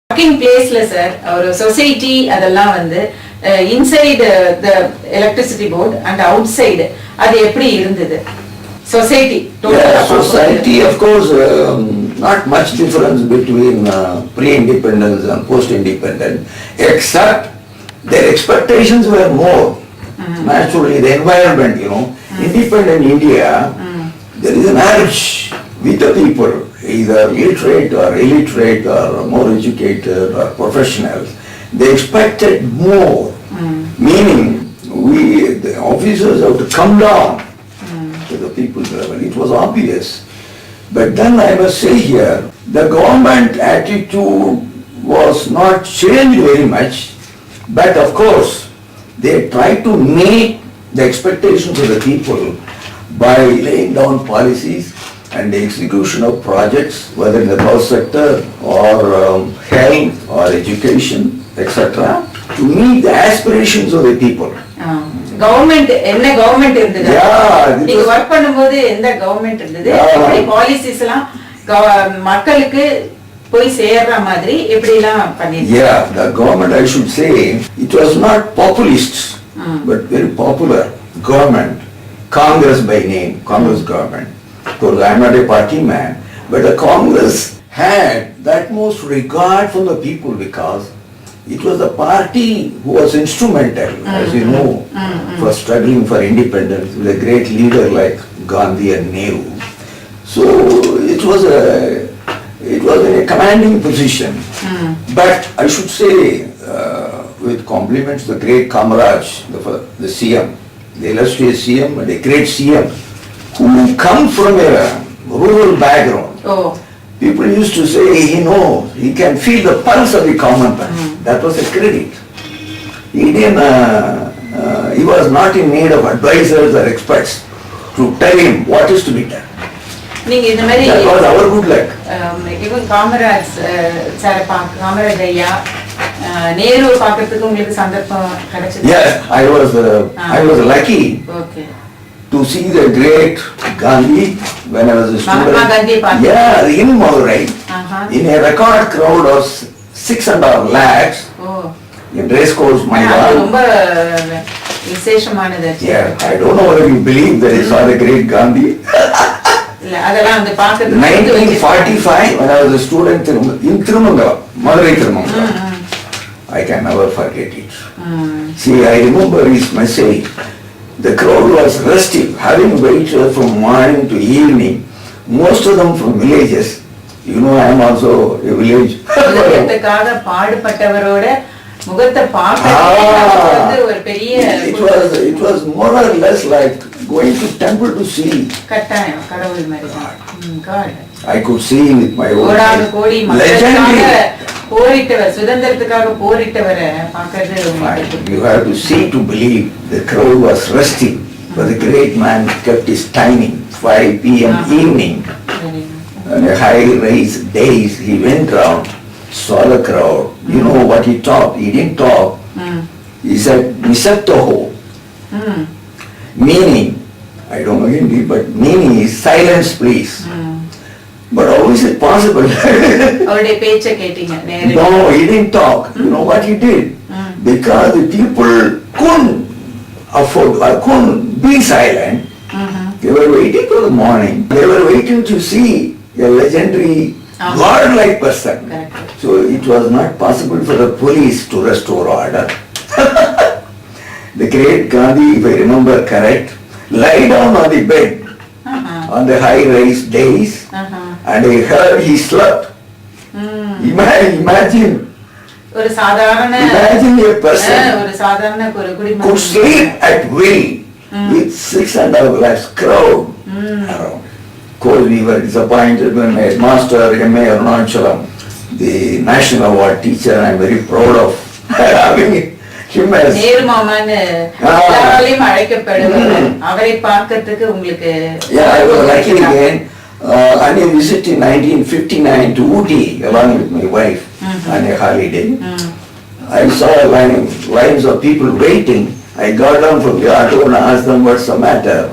working place la sir or society adella vandu inside the electricity board and outside adu eppadi irundhudu society society of course not much difference between pre-independence and post-independence, except their expectations were more. Naturally the environment, independent India, there is an urge with the people, either literate or illiterate or more educated or professionals. They expected more, meaning the officers have to come down to the people's level. It was obvious. But then I must say here, the government attitude was not changed very much, but of course they tried to meet the expectations of the people by laying down policies and the execution of projects, whether in the health sector or health or education, etc., to meet the aspirations of the people. Government என்ன government இருந்தது நீங்க work பண்ணும்போது எந்த government இருந்தது எப்படி policies எல்லாம் மக்களுக்கு போய் சேர்ற மாதிரி எப்படி எல்லாம் பண்ணிருக்கீங்க the government, I should say, it was not populist but very popular government. Congress by name, Congress government. Of course I am not a party man, but the Congress had that most regard from the people because it was the party who was instrumental, as you know, for struggling for independence with a great leader like Gandhi and Nehru. So it was in a commanding position. But I should say, with compliments to the great comrades, the CM, the illustrious CM and a great CM, who come from a rural background. People used to say, he can feel the pulse of the common man. That was a credit. He was not in need of advisors or experts to tell him what is to be done. That was our good luck. Even comrades, comrade ஐயா நேரு பார்க்கிறதுக்கு உங்களுக்கு சந்தர்ப்பம் கிடைச்சது? Yes, I was lucky. Okay. To see the great Gandhi when I was a student. In Manavai, in a record crowd of 6.5 lakhs, in race course Manavai. I don't know whether you believe that I saw the great Gandhi. 1945, when I was a student in Thirumangalam, Madurai Thirumangalam. I can never forget it. See, I remember his message. The crowd was restive, having waited from morning to evening, most of them from villages. I am also a village. It was more or less like going to temple to see. I could see with my own eyes. Legendary. You have to see to believe. The crowd was resting, but the great man kept his timing, 5 p.m. evening. On a high-raised days, he went round, saw the crowd. You know what he talked? He didn't talk. He said, Nisattoho. Meaning, I don't know Hindi, but meaning is silence please. But how is it possible? No, he didn't talk. You know what he did? Because the people couldn't afford or couldn't be silent. They were waiting for the morning. They were waiting to see a legendary God-like person. So it was not possible for the police to restore order. The great Gandhi, if I remember correct, lay down on the bed on the high-raised days, and I heard he slept. Imagine a person could sleep at will with 6.5 lakhs crowd around. Of course, we were disappointed when my master, M.A. Arunachalam, the national award teacher, I am very proud of having him as. I was lucky again. On a visit in 1959 to Ooty along with my wife on a holiday. I saw lines of people waiting. I got down from the auto and asked them what's the matter.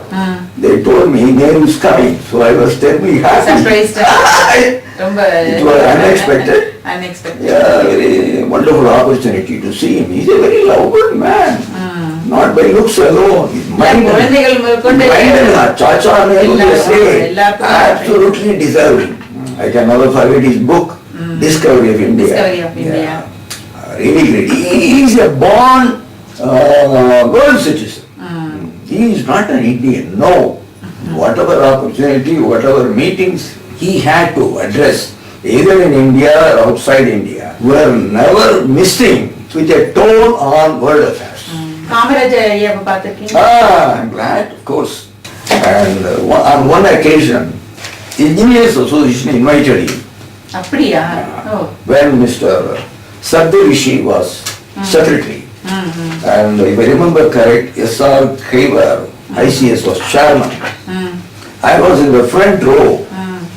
They told me Nehru is coming, so I was terribly happy. Surprised. It was unexpected. Unexpected. Yeah, very wonderful opportunity to see him. He's a very lovable man. Not by looks alone. His mind and Chacha Nehru, they say, absolutely deserving. I can never forget his book, Discovery of India. Discovery of India. Yeah. Really great. He is a born world citizen. He is not an Indian, no. Whatever opportunity, whatever meetings he had to address, either in India or outside India, were never missing with a tone on world affairs. I'm glad, of course. And on one occasion, Engineers Association invited him. When Mr. Sadhurishi was secretary. And if I remember correct, S.R. Kaivar, ICS, was chairman. I was in the front row.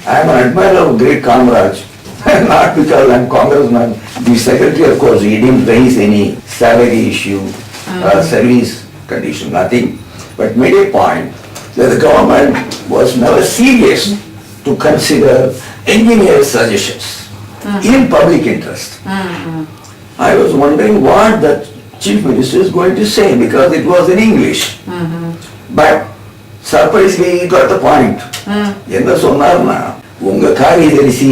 I am an admirer of great comrades. Not because I am congressman. The secretary, of course, he didn't raise any salary issue, service condition, nothing. But made a point that the government was never serious to consider engineers' suggestions in public interest. I was wondering what the chief minister is going to say because it was in English. But surprisingly he got the point. என்ன சொன்னார்னா உங்க காரியதரிசி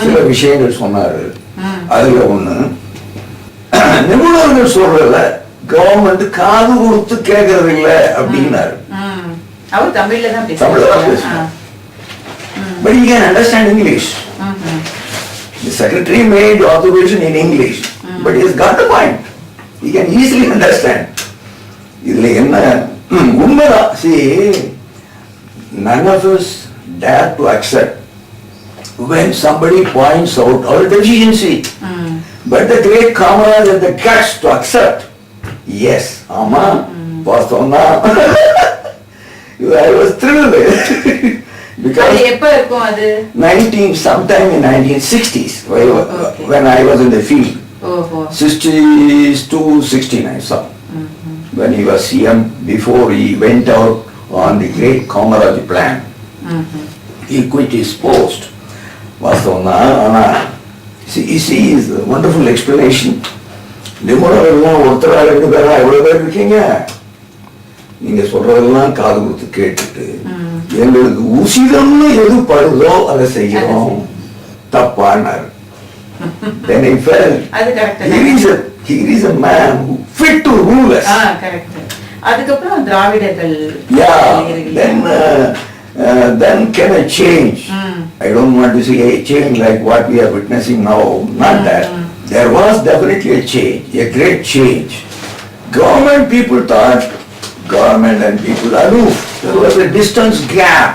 சில விஷயங்கள் சொன்னாரு. அதுல ஒண்ணு நிபுணர்கள் சொல்றத கவர்மெண்ட் காது கொடுத்து கேட்கறது இல்ல அப்படின்னாரு. அவர் தமிழ்ல தான் பேசுறாரு. But he can understand English. The secretary made observation in English, but he has got the point. He can easily understand. இதுல என்ன உண்மைதான். See, none of us dare to accept when somebody points out our deficiency. But the great comrade has the guts to accept. Yes, Amma, Pastorna. I was thrilled. Because sometime in 1960s, when I was in the field, 60s to 69, so when he was CM, before he went out on the great Comrade plan, he quit his post. You see his wonderful explanation. நீங்க சொல்றதெல்லாம் காது கொடுத்து கேட்டுட்டு எங்களுக்கு உசிதம்னு எது படுதோ அதை செய்யணும் தப்பானார். Then I felt he is a man who fit to rule us. அதுக்கப்புறம் திராவிடர்கள். Then came a change. I don't want to say a change like what we are witnessing now. Not that. There was definitely a change, a great change. Government people thought government and people aloof. There was a distance gap.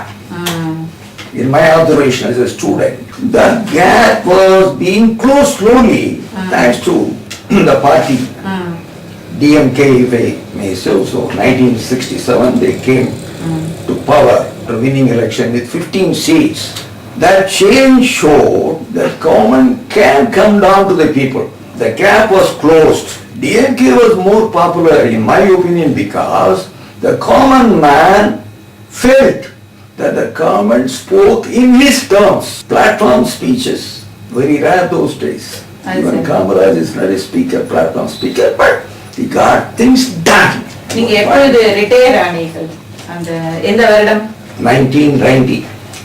In my observation as a student, that gap was being closed slowly thanks to the party. DMK, if I may say so, 1967 they came to power, a winning election with 15 seats. That change showed that government can come down to the people. The gap was closed. DMK was more popular in my opinion because the common man felt that the government spoke in his terms. Platform speeches, very rare those days. Even Kamaraj is not a speaker, platform speaker, but he got things done. நீங்க எப்பொழுது retire ஆனீர்கள்? அந்த எந்த வருடம்? 1990.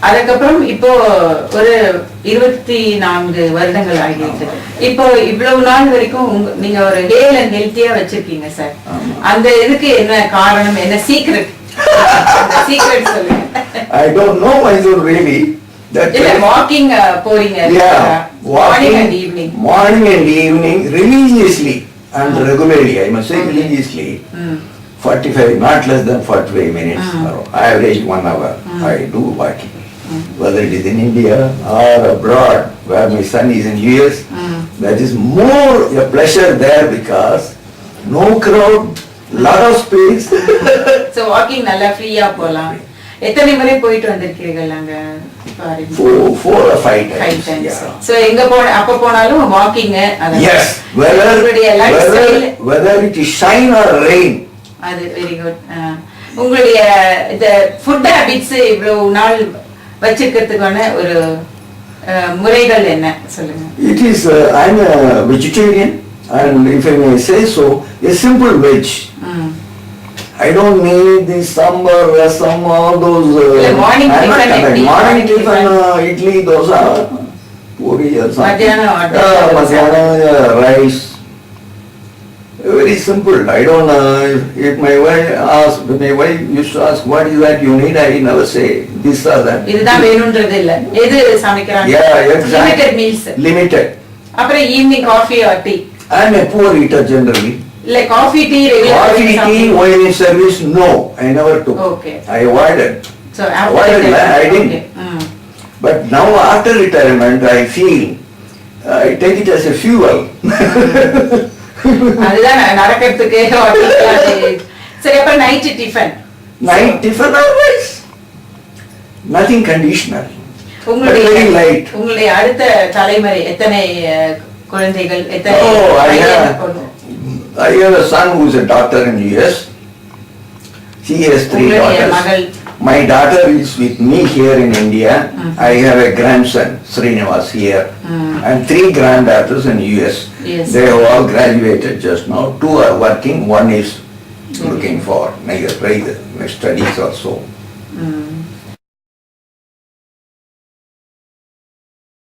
அதுக்கப்புறம் இப்போ ஒரு 24 வருடங்கள் ஆகிட்டு. இப்போ இவ்வளவு நாள் வரைக்கும் நீங்க ஒரு ஹேல் அண்ட் ஹெல்த்தியா வச்சிருக்கீங்க சார். அந்த இதுக்கு என்ன காரணம், என்ன சீக்ரெட்? சீக்ரெட் சொல்லுங்க. I don't know myself really. Walking போறீங்க. Morning and evening. Morning and evening religiously and regularly. I must say religiously. 45, not less than 45 minutes. Average 1 hour. I do walking. Whether it is in India or abroad, where my son is in US, that is more a pleasure there because no crowd, lot of space. So walking நல்லா ஃப்ரீயா போலாம். எத்தனை முறை போயிட்டு வந்திருக்கீர்கள் அங்க? 4 or 5 times. So எங்க அப்ப போனாலும் walking. Yes, whether it is shine or rain. அது very good. உங்களுடைய இந்த ஃபுட் ஹேபிட்ஸ் இவ்வளவு நாள் வச்சிருக்கிறதுக்கான ஒரு முறைகள் என்ன சொல்லுங்க? It is, I'm a vegetarian and if I may say so, a simple veg. I don't need the sambar, rasam, all those. Morning I'm not tiffin, correct. Morning tiffin, idli, dosa, puri or something. Madhyana, rice. Very simple. I don't. If my wife used to ask, what is that you need? I never say this or that. இதுதான் வேணும்ன்றது இல்ல. எது சமைக்கறாங்க? Yeah, exactly. Limited meals. Limited. அப்புறம் evening coffee or tea. I am a poor eater generally. Like coffee, tea, regular. Coffee, tea, while in service, no, I never took. Okay. I avoided. So after Avoided, that, I didn't. okay. But now after retirement, I feel I take it as a fuel. அதுதான் நடக்கிறதுக்கு சரி. அப்புறம் night tiffin. Night tiffin or rice. Nothing conditional. உங்களுடைய Very light. உங்களுடைய அடுத்த தலைமுறை எத்தனை குழந்தைகள், எத்தனை Oh, பையன்? I have a son who is a doctor in US. She has 3 உங்களுடைய daughters. மகள். My daughter is with me here in India. I have a grandson, Srinivas, here. And 3 granddaughters in US. Yes. They have all graduated just now. 2 are working, one is looking for neither studies or so.